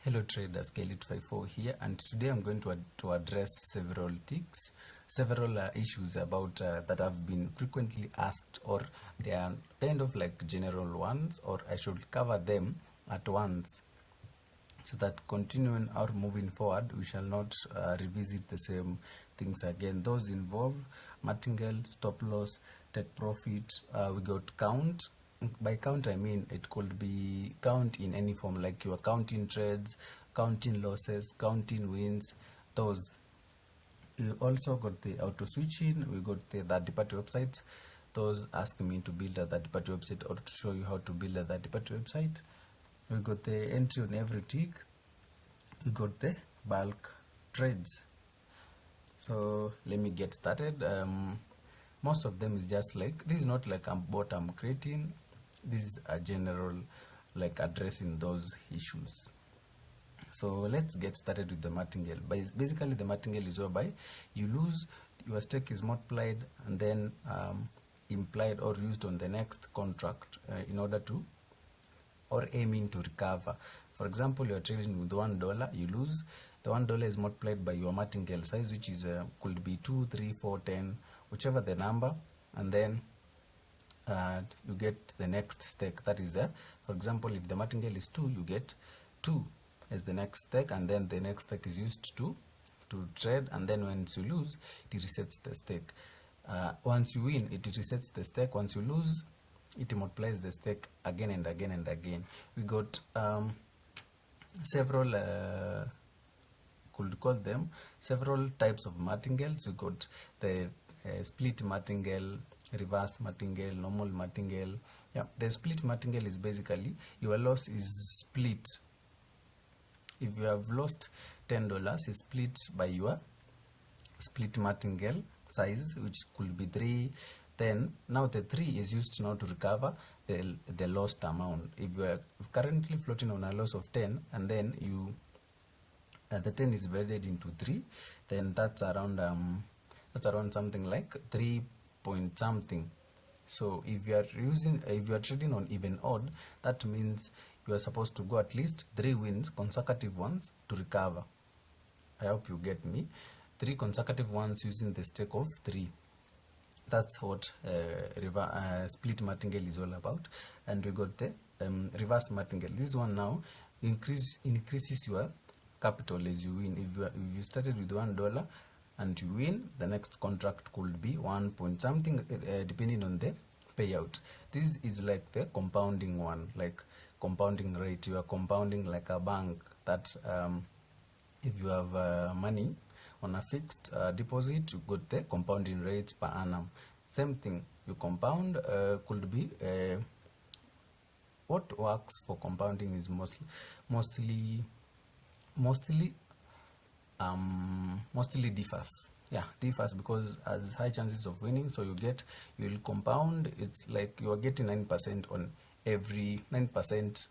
Hello traders, Kelly254 here, and today I'm going to address several issues about that have been frequently asked, or they are kind of like general ones, or I should cover them at once so that continuing or moving forward we shall not revisit the same things again. Those involve martingale, stop loss, take profit. We got count. By count I mean it could be count in any form, like you are counting trades, counting losses, counting wins. Those. You also got the auto switching. We got the third-party websites. Those ask me to build a third-party website or to show you how to build a third-party website. We got the entry on every tick. We got the bulk trades. So let me get started. Most of them is just like, this is not like what I'm creating. This is a general like addressing those issues. So let's get started with the martingale. Basically the martingale is whereby you lose, your stake is multiplied and then implied or used on the next contract in order to, or aiming to recover. For example, you're trading with $1, you lose. The $1 is multiplied by your martingale size, which is could be 2, 3, 4, 10, whichever the number, and then you get the next stake. That is, for example, if the martingale is 2, you get 2 as the next stake, and then the next stake is used to trade, and then once you lose, it resets the stake. Once you win, it resets the stake. Once you lose, it multiplies the stake again and again and again. We got several could call them several types of martingales. We got the split martingale, reverse martingale, normal martingale. Yeah, the split martingale is basically your loss is split. If you have lost $10, is split by your split martingale size, which could be 3. Then now the 3 is used now to recover the lost amount. If you are currently floating on a loss of 10, and then you the 10 is divided into 3, then that's around something like 3 point something. So if you are trading on even odd, that means you are supposed to go at least 3 wins, consecutive ones, to recover. I hope you get me. 3 consecutive ones using the stake of 3. That's what split martingale is all about. And we got the reverse martingale. This one now increases your capital as you win. If you started with $1 and you win, the next contract could be 1 point something, depending on the payout. This is like the compounding one, like compounding rate. You are compounding like a bank, that if you have money on a fixed deposit, you got the compounding rates per annum. Same thing, you compound could be what works for compounding is mostly differs. Yeah, differs because has high chances of winning, so you'll compound. It's like you are getting 9% on every 9%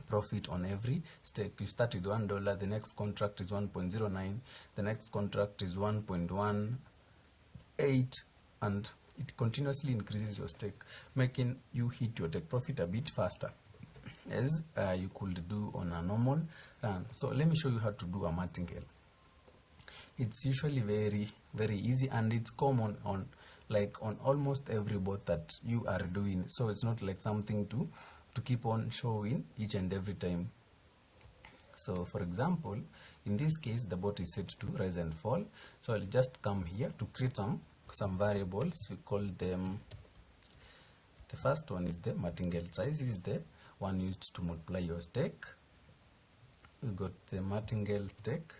profit on every stake. You start with $1, the next contract is 1.09, the next contract is 1.18, and it continuously increases your stake, making you hit your take profit a bit faster as you could do on a normal run. So let me show you how to do a martingale. It's usually very, very easy, and it's common on almost every bot that you are doing. So it's not like something to keep on showing each and every time. So for example, in this case, the bot is set to rise and fall. So I'll just come here to create some variables. We call them, the first one is the martingale size, is the one used to multiply your stake. We got the martingale stake.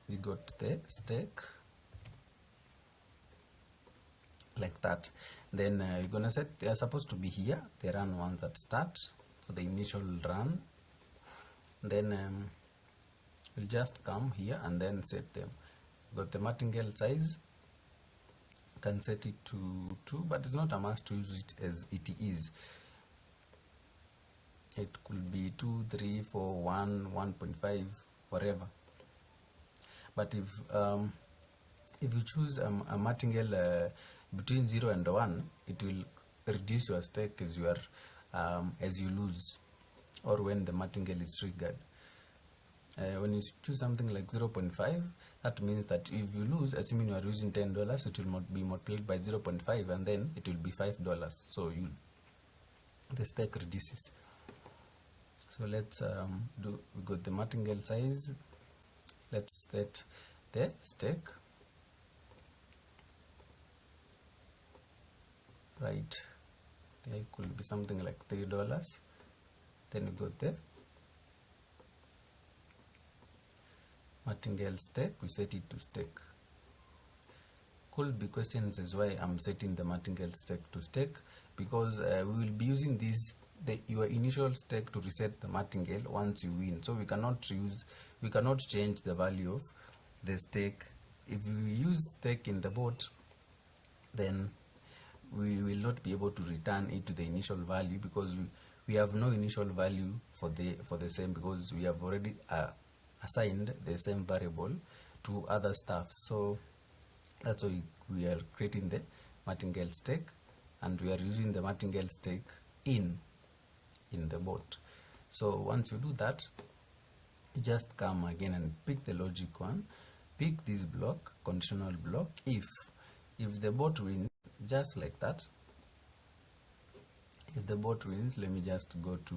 You got the stake like that. Then you're gonna set, they are supposed to be here, the run ones at start for the initial run. Then we'll just come here and then set them. Got the martingale size, can set it to 2, but it's not a must to use it as it is. It could be 2, 3, 4, 1, 1.5, whatever. But if If you choose a martingale between 0 and 1, it will reduce your stake as you lose, or when the martingale is triggered. When you choose something like 0.5, that means that if you lose, assuming you are using $10, it will be multiplied by 0.5, and then it will be $5. So the stake reduces. So let's we got the martingale size. Let's set the stake. Right, there could be something like $3. Then we got the martingale stake, we set it to stake. Could be questions as why I'm setting the martingale stake to stake, because we will be using your initial stake to reset the martingale once you win. So we cannot change the value of the stake. If you use stake in the bot, then we will not be able to return it to the initial value, because we have no initial value for the same, because we have already assigned the same variable to other stuff. So that's why we are creating the martingale stake, and we are using the martingale stake in the bot. So once you do that, you just come again and pick the logic one, pick this block, conditional block. If the bot wins, just like that, if the bot wins, let me just go to,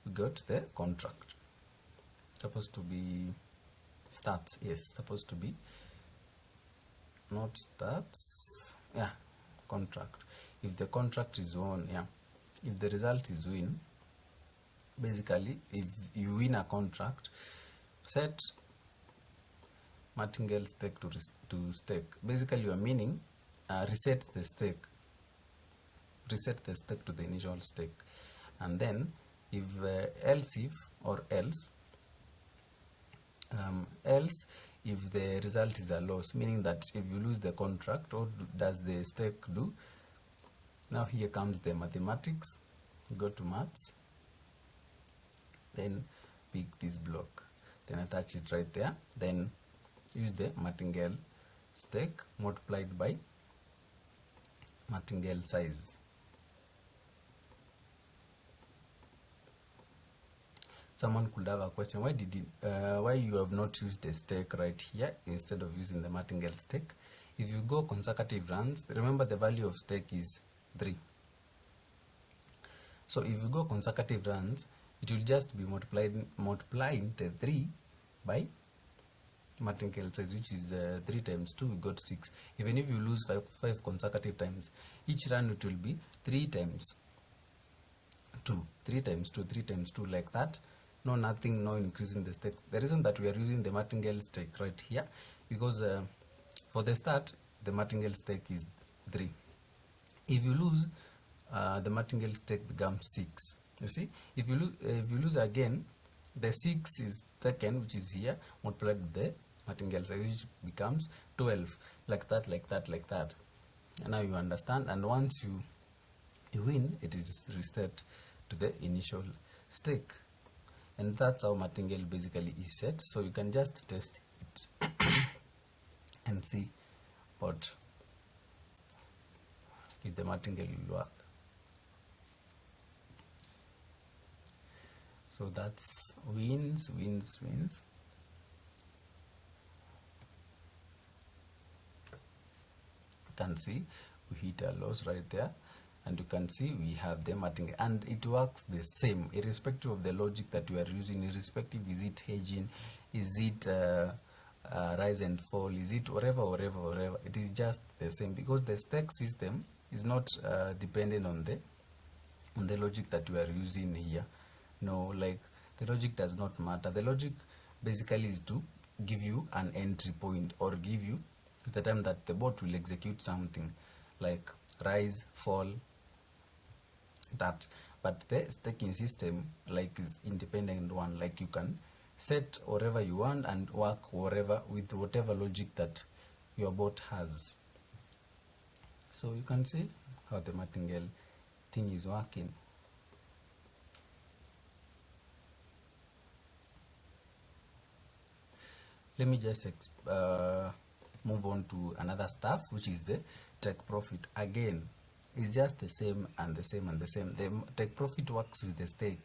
we got the contract, supposed to be stats, yes, supposed to be not stats, yeah, contract. If the contract is won, yeah, if the result is win, basically if you win a contract, set martingale stake to stake. Basically you are meaning reset the stake to the initial stake. And then if else if the result is a loss, meaning that if you lose the contract, what does the stake do? Now here comes the mathematics. Go to maths, then pick this block, then attach it right there, then use the martingale stake multiplied by martingale size. Someone could have a question, why you have not used the stake right here instead of using the martingale stake? If you go consecutive runs, remember the value of stake is 3. So if you go consecutive runs, it will just be multiplying the 3 by martingale size, which is 3 times 2, we got 6. Even if you lose 5 consecutive times, each run it will be 3 times 2, 3 times 2, 3 times 2, like that. No increase in the stake. The reason that we are using the martingale stake right here, because for the start, the martingale stake is 3. If you lose, the martingale stake becomes 6. You see, if you lose again, the 6 is taken, which is here, multiplied with the martingale size, which becomes 12, like that, like that, like that. And now you understand. And once you win, it is reset to the initial stake. And that's how martingale basically is set. So you can just test it and see if the martingale will work. So that's wins. You can see we hit a loss right there, and you can see we have the martingale, and it works the same irrespective of the logic that you are using, irrespective is it hedging, is it rise and fall, is it whatever, it is just the same, because the stake system is not dependent on the logic that you are using here. No, like the logic does not matter. The logic basically is to give you an entry point, or give you the time that the bot will execute something like rise, fall, that. But the staking system like is independent one, like you can set whatever you want and work with whatever logic that your bot has. So you can see how the martingale thing is working. Let me just move move on to another stuff, which is the take profit. Again, it's just the same and the same and the same. The take profit works with the stake.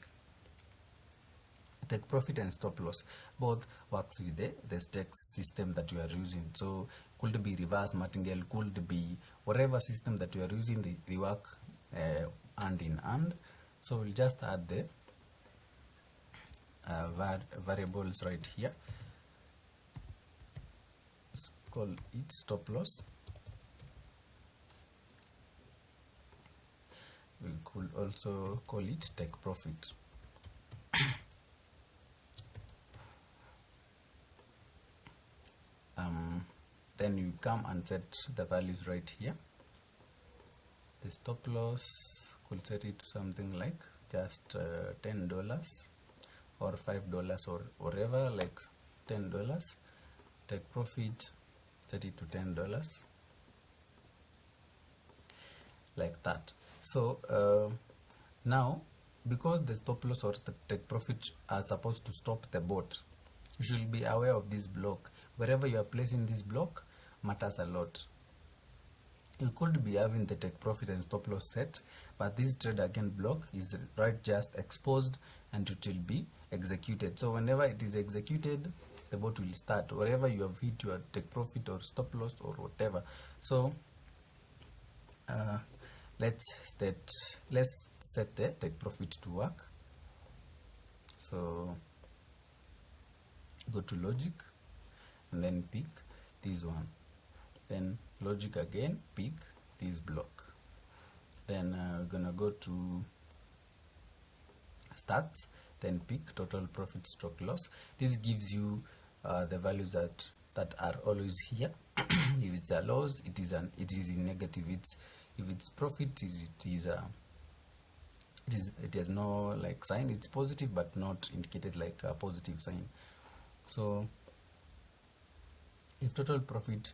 Take profit and stop loss both works with the stake system that you are using. So could be reverse martingale, could be whatever system that you are using, they work hand in hand. So we'll just add the variables right here. Let's call it stop loss. We could also call it take profit. Then you come and set the values right here. The stop loss, could set it to something like just $10 or $5 or whatever, like $10. Take profit, set it to $10, like that. So now, because the stop loss or the take profit are supposed to stop the bot, you should be aware of this block. Wherever you are placing this block matters a lot. You could be having the take profit and stop loss set, but this trade again block is right just exposed and it will be executed. So whenever it is executed, the bot will start wherever you have hit your take profit or stop loss or whatever. So let's set the take profit to work. So go to logic and then pick this one, then logic again, pick this block, then we're gonna go to stats, then pick total profit stroke loss. This gives you the values that are always here. If it's a loss, it is in negative. If it's profit, it has no like sign. It's positive but not indicated like a positive sign. So if total profit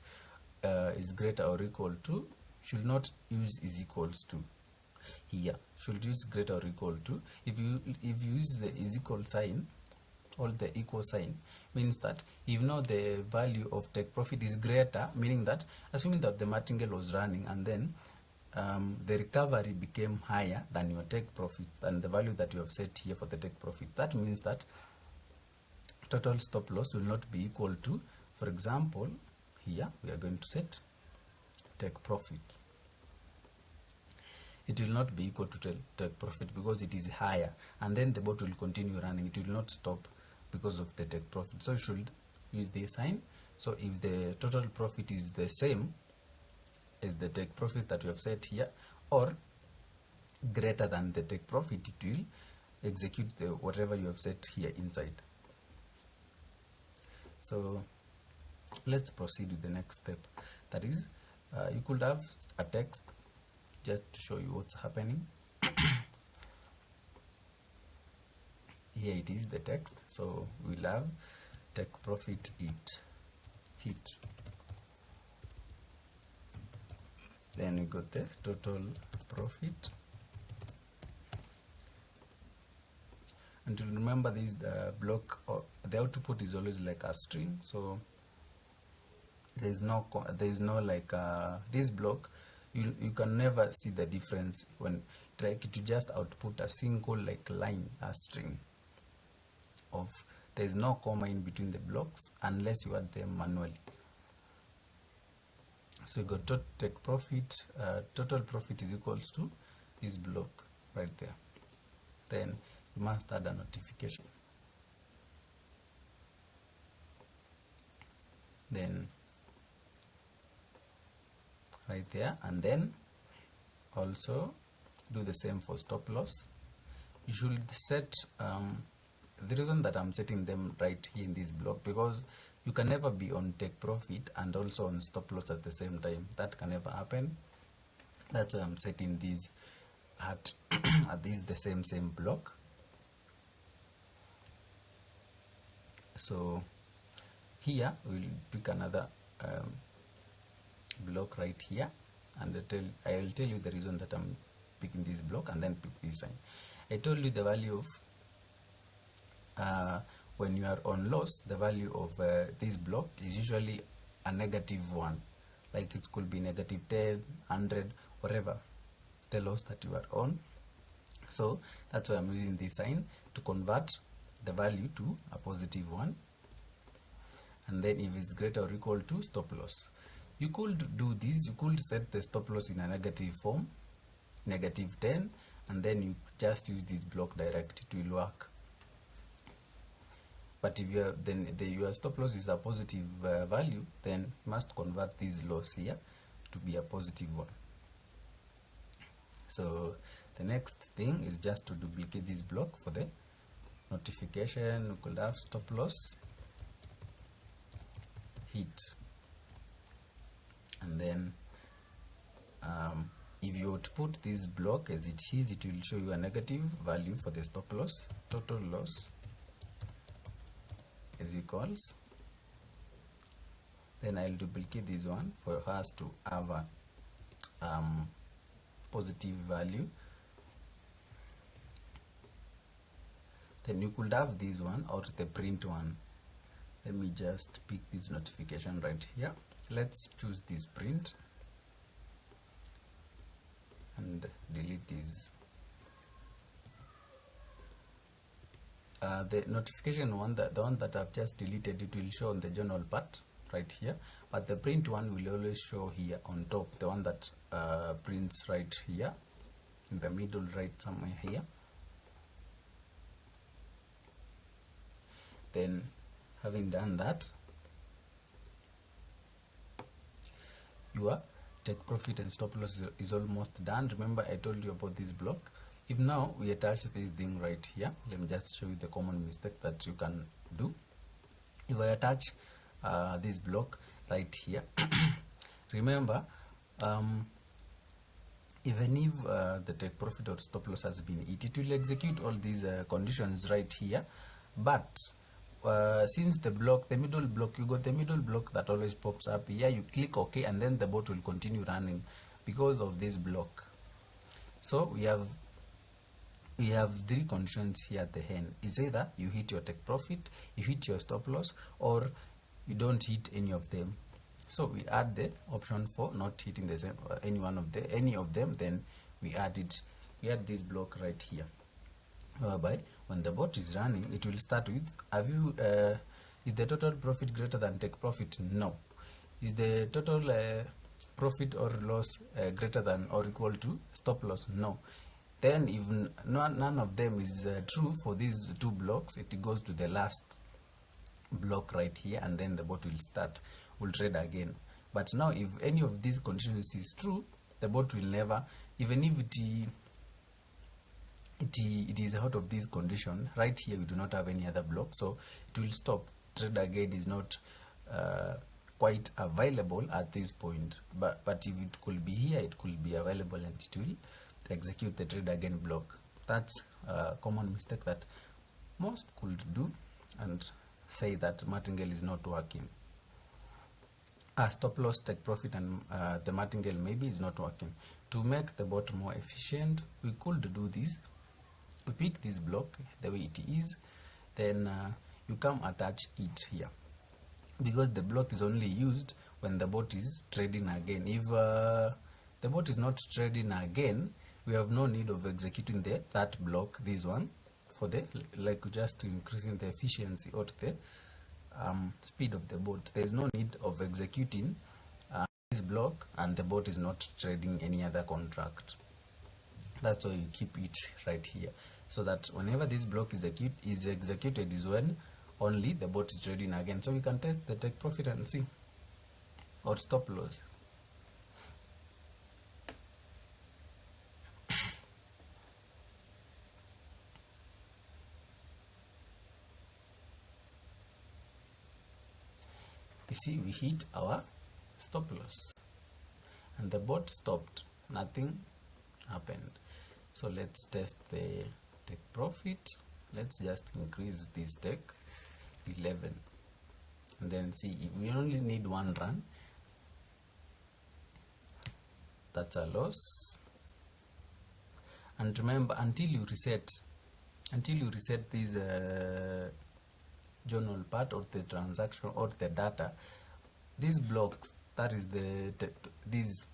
is greater or equal to, should not use is equals to here, should use greater or equal to. If you use the is equal sign or the equal sign, means that if now the value of take profit is greater, meaning that assuming that the martingale was running and then the recovery became higher than your take profit, than the value that you have set here for the take profit, that means that total stop loss will not be equal to, for example, here we are going to set take profit. It will not be equal to take profit because it is higher, and then the bot will continue running. It will not stop because of the take profit. So you should use the sign. So if the total profit is the same as the take profit that we have set here, or greater than the take profit, it will execute the whatever you have set here inside. So let's proceed with the next step. That is, you could have a text just to show you what's happening. Here it is, the text. So we'll have take profit hit. Then we got the total profit. And to remember this, the block or the output is always like a string. So there is no like this block. You can never see the difference when try to just output a single like line, a string of, there is no comma in between the blocks unless you add them manually. So you got take profit, total profit is equals to this block right there. Then you must add a notification. Then right there, and then also do the same for stop loss. You should set the reason that I'm setting them right here in this block, because you can never be on take profit and also on stop loss at the same time. That can never happen. That's why I'm setting these at this the same block. So here we'll pick another block right here, and I will tell you the reason that I'm picking this block, and then pick this sign. I told you the value of when you are on loss, the value of this block is usually a negative one, like it could be negative 10, 100, whatever the loss that you are on. So that's why I'm using this sign to convert the value to a positive one. And then if it's greater or equal to stop loss, you could do this. You could set the stop loss in a negative form, negative 10, and then you just use this block direct. It will work. But if your stop loss is a positive value, then you must convert this loss here to be a positive one. So the next thing is just to duplicate this block for the notification. We could have stop loss hit, and then if you would put this block as it is, it will show you a negative value for the stop loss. Total loss is equals, then I'll duplicate this one for us to have a positive value. Then you could have this one or the print one. Let me just pick this notification right here. Let's choose this print and delete this. The notification one, the one that I've just deleted, it will show on the journal part right here, but the print one will always show here on top, the one that prints right here in the middle, right somewhere here. Then having done that, your take profit and stop loss is almost done. Remember I told you about this block. If now we attach this thing right here, let me just show you the common mistake that you can do. If I attach this block right here, remember even if the take profit or stop loss has been hit, it will execute all these conditions right here. But since the middle block, you got the middle block that always pops up here, you click OK, and then the bot will continue running because of this block. So we have three conditions here at the end. Is either you hit your take profit, you hit your stop loss, or you don't hit any of them. So we add the option for not hitting the same, any of them. Then we add this block right here, whereby when the bot is running, it will start with, is the total profit greater than take profit? No. Is the total profit or loss greater than or equal to stop loss? No. Then if none of them is true for these two blocks, it goes to the last block right here, and then the bot will trade again. But now if any of these conditions is true, the bot will never, even if it is out of this condition right here, we do not have any other block, so it will stop. Trade again is not quite available at this point, but if it could be here, it could be available, and it will execute the trade again block. That's a common mistake that most could do and say that Martingale is not working. Stop loss, take profit, and the Martingale maybe is not working. To make the bot more efficient, we could do this. We pick this block the way it is, then you come attach it here, because the block is only used when the bot is trading again. If the bot is not trading again, we have no need of executing that block, this one, for just increasing the efficiency or the speed of the bot. There is no need of executing this block, and the bot is not trading any other contract. That's why you keep it right here, so that whenever this block is executed is when only the bot is trading again. So we can test the take profit and see, or stop loss. You see, we hit our stop loss and the bot stopped, nothing happened. So let's test the take profit. Let's just increase this take 11, and then see if we only need one run. That's a loss. And remember, until you reset this journal part or the transaction or the data, these blocks, that is this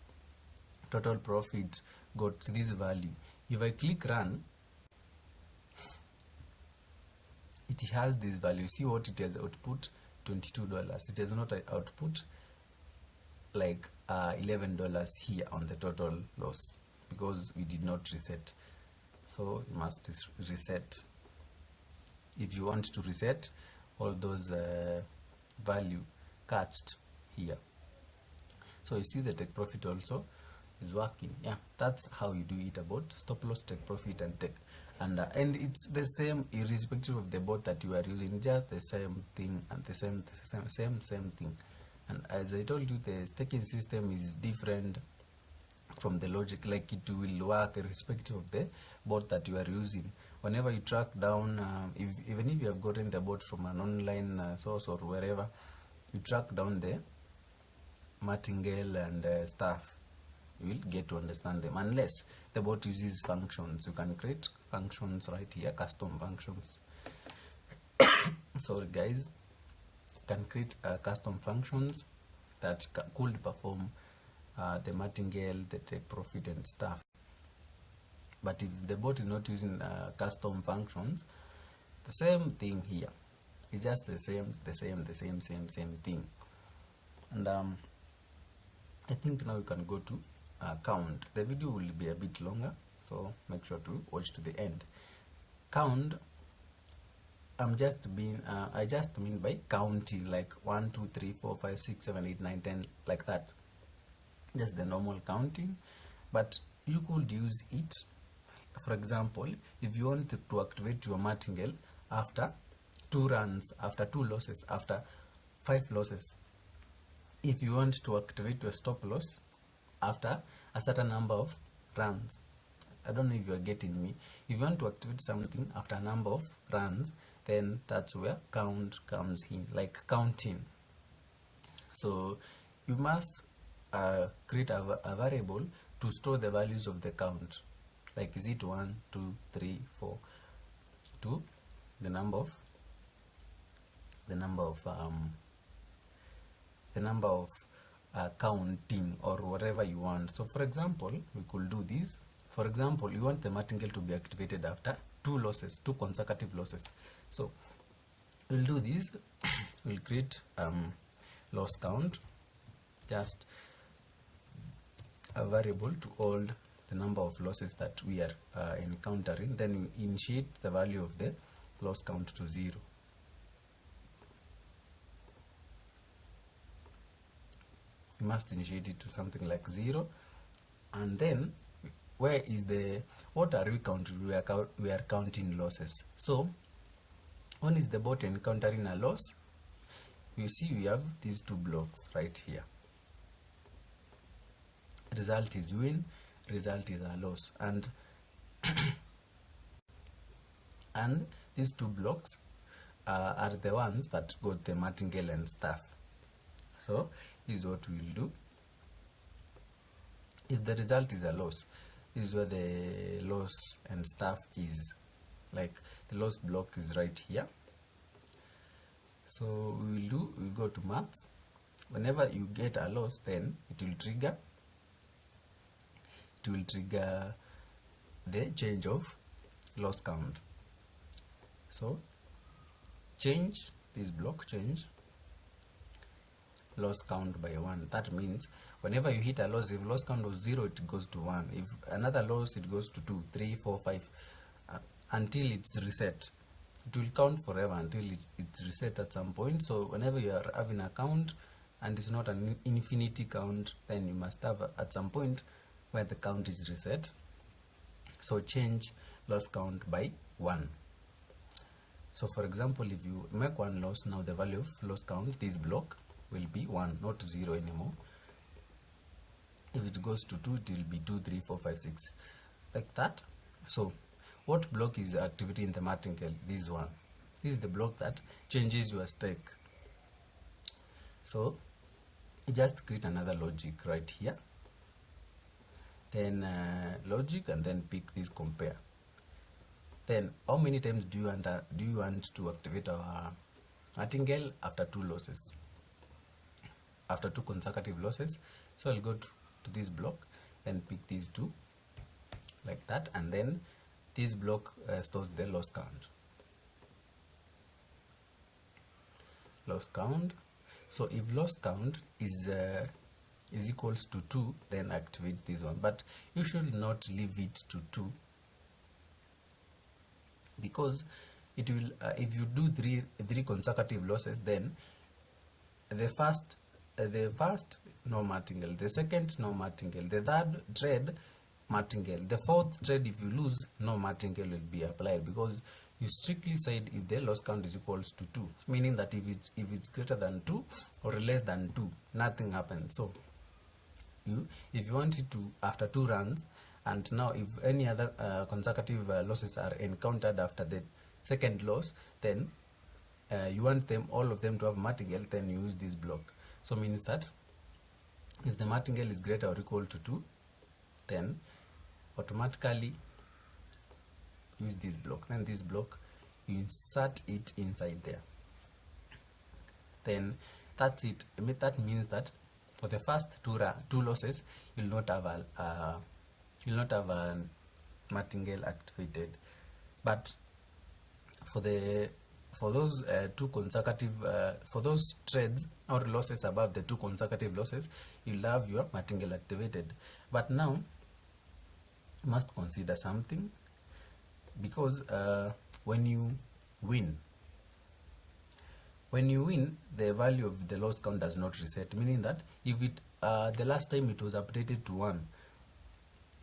total profit got this value. If I click run, it has this value. See what it has output? $22. It has not output like $11 here on the total loss because we did not reset. So you must reset. If you want to reset all those value catched here. So you see the take profit also is working. Yeah, that's how you do it about stop loss, take profit, and take. And it's the same irrespective of the bot that you are using, just the same thing and the same thing. And as I told you, the staking system is different from the logic, like it will work irrespective of the bot that you are using. Whenever you track down, even if you have gotten the bot from an online source or wherever, you track down the Martingale and stuff, you will get to understand them. Unless the bot uses functions, you can create functions right here, custom functions. Sorry guys, can create custom functions that could perform the Martingale, the take profit and stuff. But if the bot is not using custom functions, the same thing here. It's just the same thing. And I think now you can go to count. The video will be a bit longer, so make sure to watch to the end. Count, I just mean by counting, like 1 2 3 4 5 6 7 8 9 10, like that, just the normal counting. But you could use it, for example, if you want to activate your Martingale after 2 runs, after 2 losses, after 5 losses. If you want to activate your stop loss after a certain number of runs, I don't know if you are getting me. If you want to activate something after a number of runs, then that's where count comes in, like counting. So you must create a variable to store the values of the count, like is it 1 2 3 4 to the number of counting or whatever you want. So for example, we could do this. For example, you want the Martingale to be activated after 2 consecutive losses. So we'll do this. We'll create loss count, just a variable to hold the number of losses that we are encountering. Then we initiate the value of the loss count to 0. You must initiate it to something like 0. And then what are we counting? We are counting losses. So when is the bot encountering a loss? You see we have these 2 blocks right here. Result is win, result is a loss, and and these 2 blocks are the ones that got the Martingale and stuff. So this is what we'll do. If the result is a loss, this is where the loss and stuff is, like the loss block is right here. So we'll go to math. Whenever you get a loss, then it will trigger the change of loss count. So change this block, change loss count by 1. That means whenever you hit a loss, if loss count was 0, it goes to 1. If another loss, it goes to 2, 3, 4, 5, until it's reset. It will count forever until it's reset at some point. So whenever you are having a count and it's not an infinity count, then you must have at some point where the count is reset. So change loss count by 1. So for example, if you make 1 loss, now the value of loss count, this block, will be 1, not 0 anymore. If it goes to 2, it will be 2, 3, 4, 5, 6, like that. So what block is activity in the Martingale? This one. This is the block that changes your stake. So you just create another logic right here, then logic, and then pick this compare. Then how many times do you want to activate our Martingale after 2 losses? after two consecutive losses. So I'll go to this block and pick these two like that, and then this block stores the loss count. Loss count. So if loss count is equals to 2, then activate this one, but you should not leave it to 2, because it will if you do three consecutive losses, then the first no martingale, the second no martingale, the third trade martingale, the fourth trade, if you lose, no martingale will be applied, because you strictly said if the loss count is equals to 2, meaning that if it's greater than 2 or less than 2, nothing happens. So if you want it to after 2 runs, and now if any other consecutive losses are encountered after the second loss, then you want them, all of them, to have martingale, then you use this block. So means that if the martingale is greater or equal to 2, then automatically use this block. Then this block, you insert it inside there. Then that's it. That means that for the first two losses, you'll not have a martingale activated, but for those two consecutive for those trades or losses above the two consecutive losses, you'll have your martingale activated. But now you must consider something, because when you win, the value of the loss count does not reset, meaning that if it the last time it was updated to 1,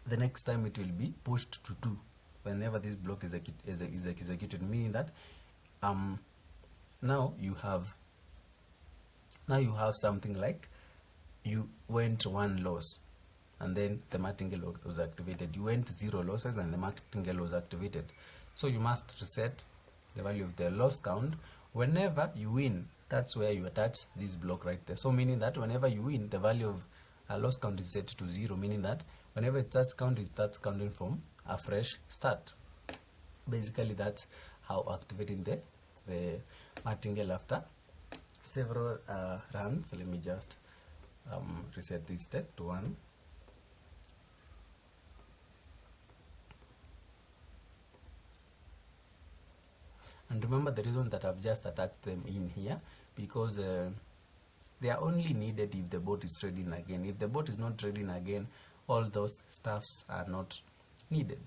the next time it will be pushed to 2 whenever this block is executed, meaning that now you have something like you went 1 loss and then the martingale was activated. You went 0 losses and the martingale was activated. So you must reset the value of the loss count whenever you win. That's where you attach this block right there. So meaning that whenever you win, the value of a loss count is set to 0, meaning that whenever it starts counting, it starts counting from a fresh start. Basically, that's how activating the martingale after several runs. Let me just reset this step to 1. And remember the reason that I've just attached them in here, because they are only needed if the bot is trading again. If the bot is not trading again, all those stuffs are not needed.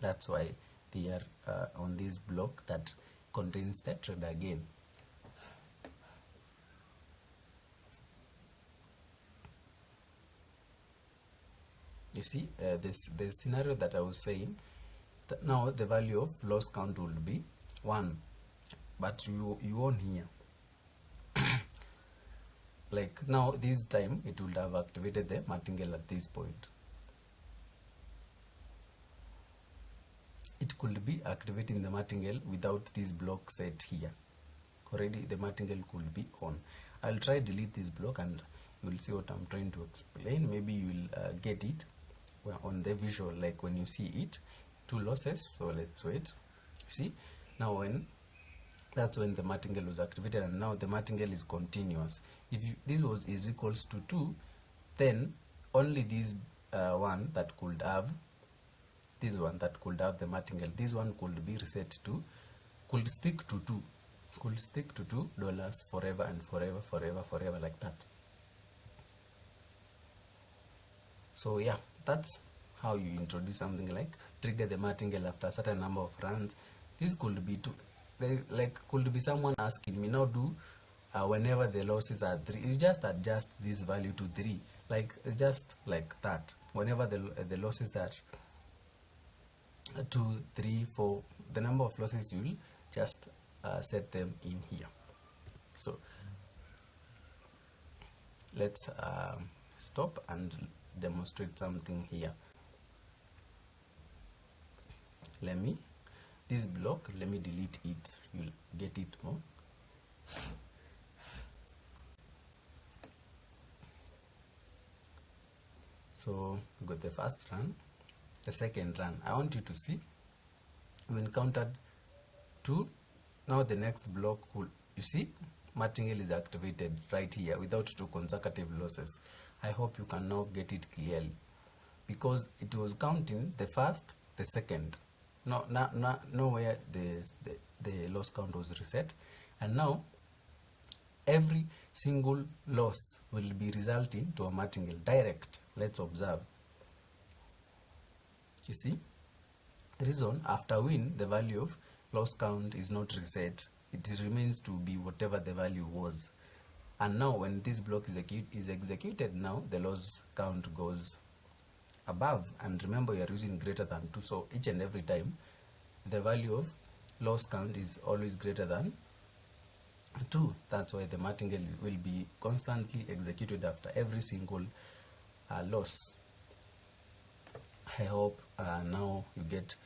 That's why they are on this block that contains the trade again. You see, the scenario that I was saying, that now the value of loss count will be 1, but you won here. Like now, this time it would have activated the martingale at this point. It could be activating the martingale without this block set here. Already the martingale could be on. I'll try delete this block and you will see what I'm trying to explain. Maybe you will get it on the visual, like when you see it, 2 losses. So let's wait. See, now that's when the martingale was activated, and now the martingale is continuous. If this is equals to 2, then only this one that could have the martingale, this one could be reset to, could stick to $2 forever and forever like that. So yeah, that's how you introduce something like trigger the martingale after a certain number of runs. This could be could be someone asking me, now do whenever the losses are 3, you just adjust this value to 3, like just like that. Whenever the losses are 2, 3, 4, the number of losses, you will just set them in here. So let's stop and demonstrate something here. This block, let me delete it, you'll get it more. So we got the first run, the second run. I want you to see you encountered 2. Now the next block, you see Martingale is activated right here without 2 consecutive losses. I hope you can now get it clearly, because it was counting the first, the second. Nowhere the loss count was reset, and now every single loss will be resulting to a martingale direct. Let's observe. You see, reason after win, the value of loss count is not reset. It remains to be whatever the value was. And now when this block is executed, now the loss count goes above. And remember, you are using greater than 2. So each and every time, the value of loss count is always greater than 2. That's why the martingale will be constantly executed after every single loss. I hope now you get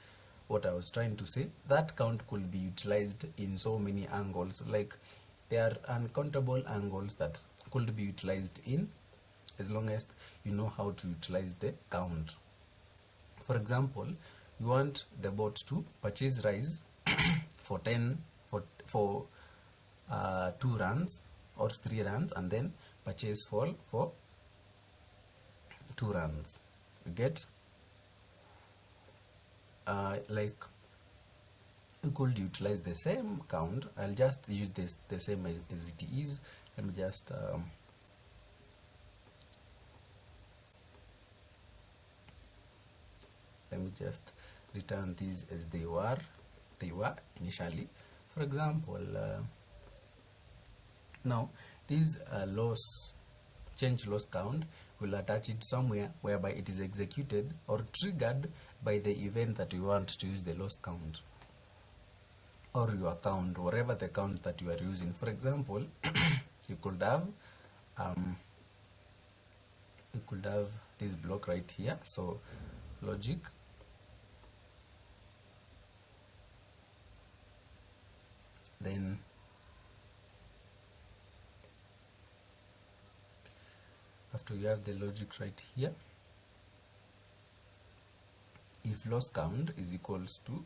what I was trying to say. That count could be utilized in so many angles. Like, there are uncountable angles that could be utilized in, as long as you know how to utilize the count. For example, you want the bot to purchase rise for 2 runs or 3 runs, and then purchase fall for 2 runs. You get? Like, you could utilize the same count. I'll just use the same as it is. Let me just return these as they were initially. For example, now this change loss count will attach it somewhere whereby it is executed or triggered by the event that you want to use the loss count, or your count, whatever the count that you are using. For example, you could have this block right here. So logic, then after you have the logic right here, if loss count is equals to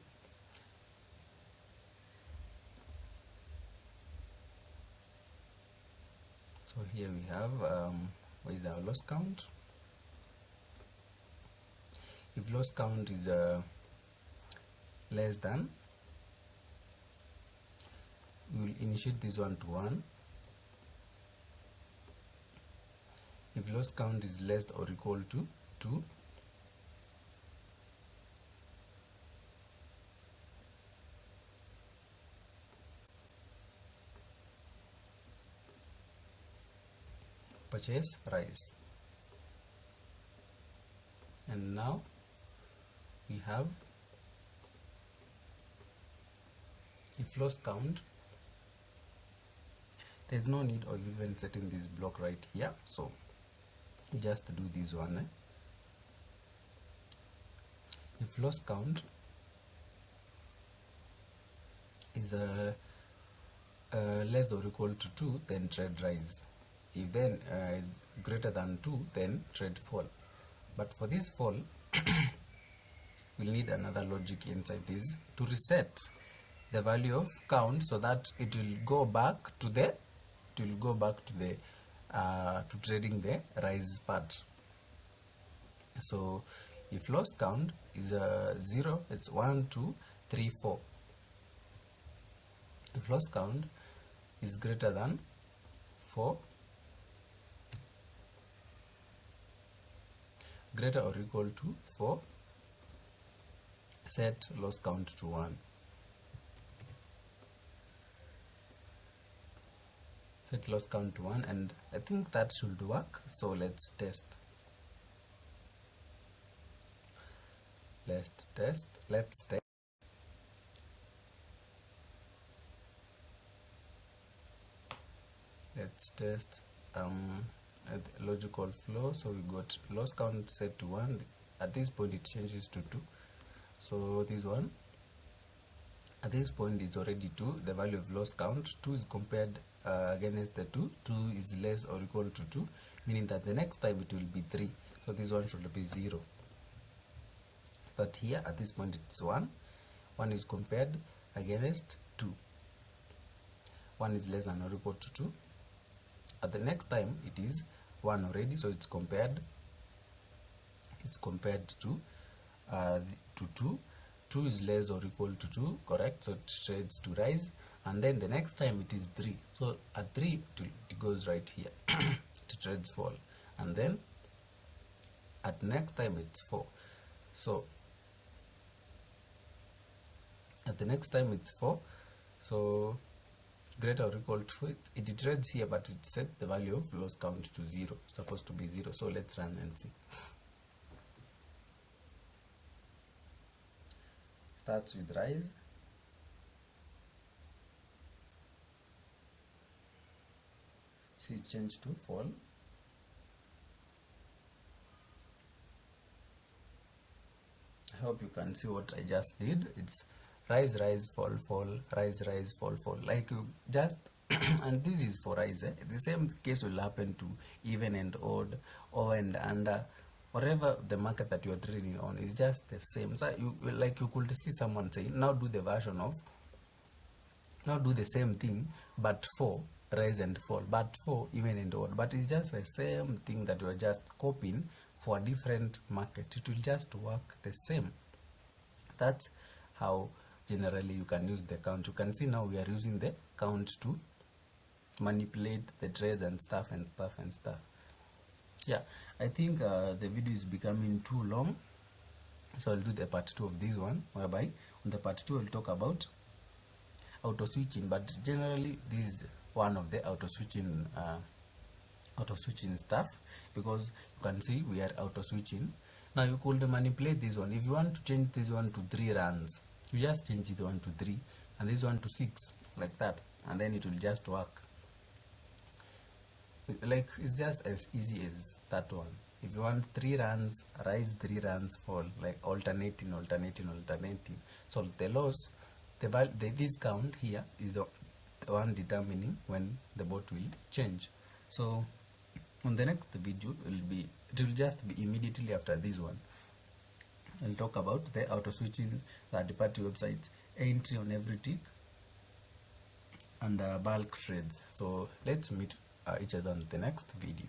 so here we have what is our loss count. If loss count is less than, we will initiate this one to 1. If loss count is less or equal to 2, purchase rise. And now we have, if loss count, there's no need of even setting this block right here, so just do this one. If loss count is less or equal to 2, then trade rise. If then is greater than 2, then trade fall. But for this fall, we'll need another logic inside this to reset the value of count, so that it will go back to the to trading the rise part. So if loss count is 0, it's 1, 2, 3, 4. If loss count is greater than 4, greater or equal to 4, set loss count to 1. Set loss count to 1, and I think that should work. So let's test. Let's test. Let's test logical flow. So we got loss count set to 1. At this point it changes to 2. So this one at this point is already 2. The value of loss count 2 is compared against the 2. 2 is less or equal to 2, meaning that the next time it will be 3. So this one should be 0. But here at this point it's 1. 1 is compared against 2. 1 is less than or equal to 2. At the next time it is 1 already, so it's compared to 2. 2 is less or equal to 2, correct? So it trades to rise, and then the next time it is 3. So at 3 it goes right here. It trades fall, and then at next time it's 4. So at the next time it's 4, so greater or equal to it trades here, but it set the value of loss count to 0. It's supposed to be 0. So let's run and see. Starts with rise, see it change to fall, I hope you can see what I just did. It's rise, rise, fall, fall, rise, rise, fall, fall, like you just and this is for rise. The same case will happen to even and odd, over and under, whatever the market that you are trading on is just the same. So you could see someone saying, now do the same thing but for rise and fall, but for even and odd, but it's just the same thing that you are just copying for a different market. It will just work the same. That's how generally you can use the count. You can see now we are using the count to manipulate the trades and stuff. Yeah, I think the video is becoming too long, so I'll do the part 2 of this one, whereby on the part 2 I'll talk about auto switching. But generally this is one of the auto switching stuff, because you can see we are auto switching. Now you could manipulate this one. If you want to change this one to 3 runs, you just change it 1 to 3 and this one to 6, like that, and then it will just work. Like, it's just as easy as that one. If you want 3 runs rise, 3 runs fall, like alternating. So the loss, the discount here is the one determining when the bot will change. So on the next video it will just be immediately after this one. I'll talk about the auto switching third-party websites, entry on every tick, and bulk trades. So let's meet each other on the next video.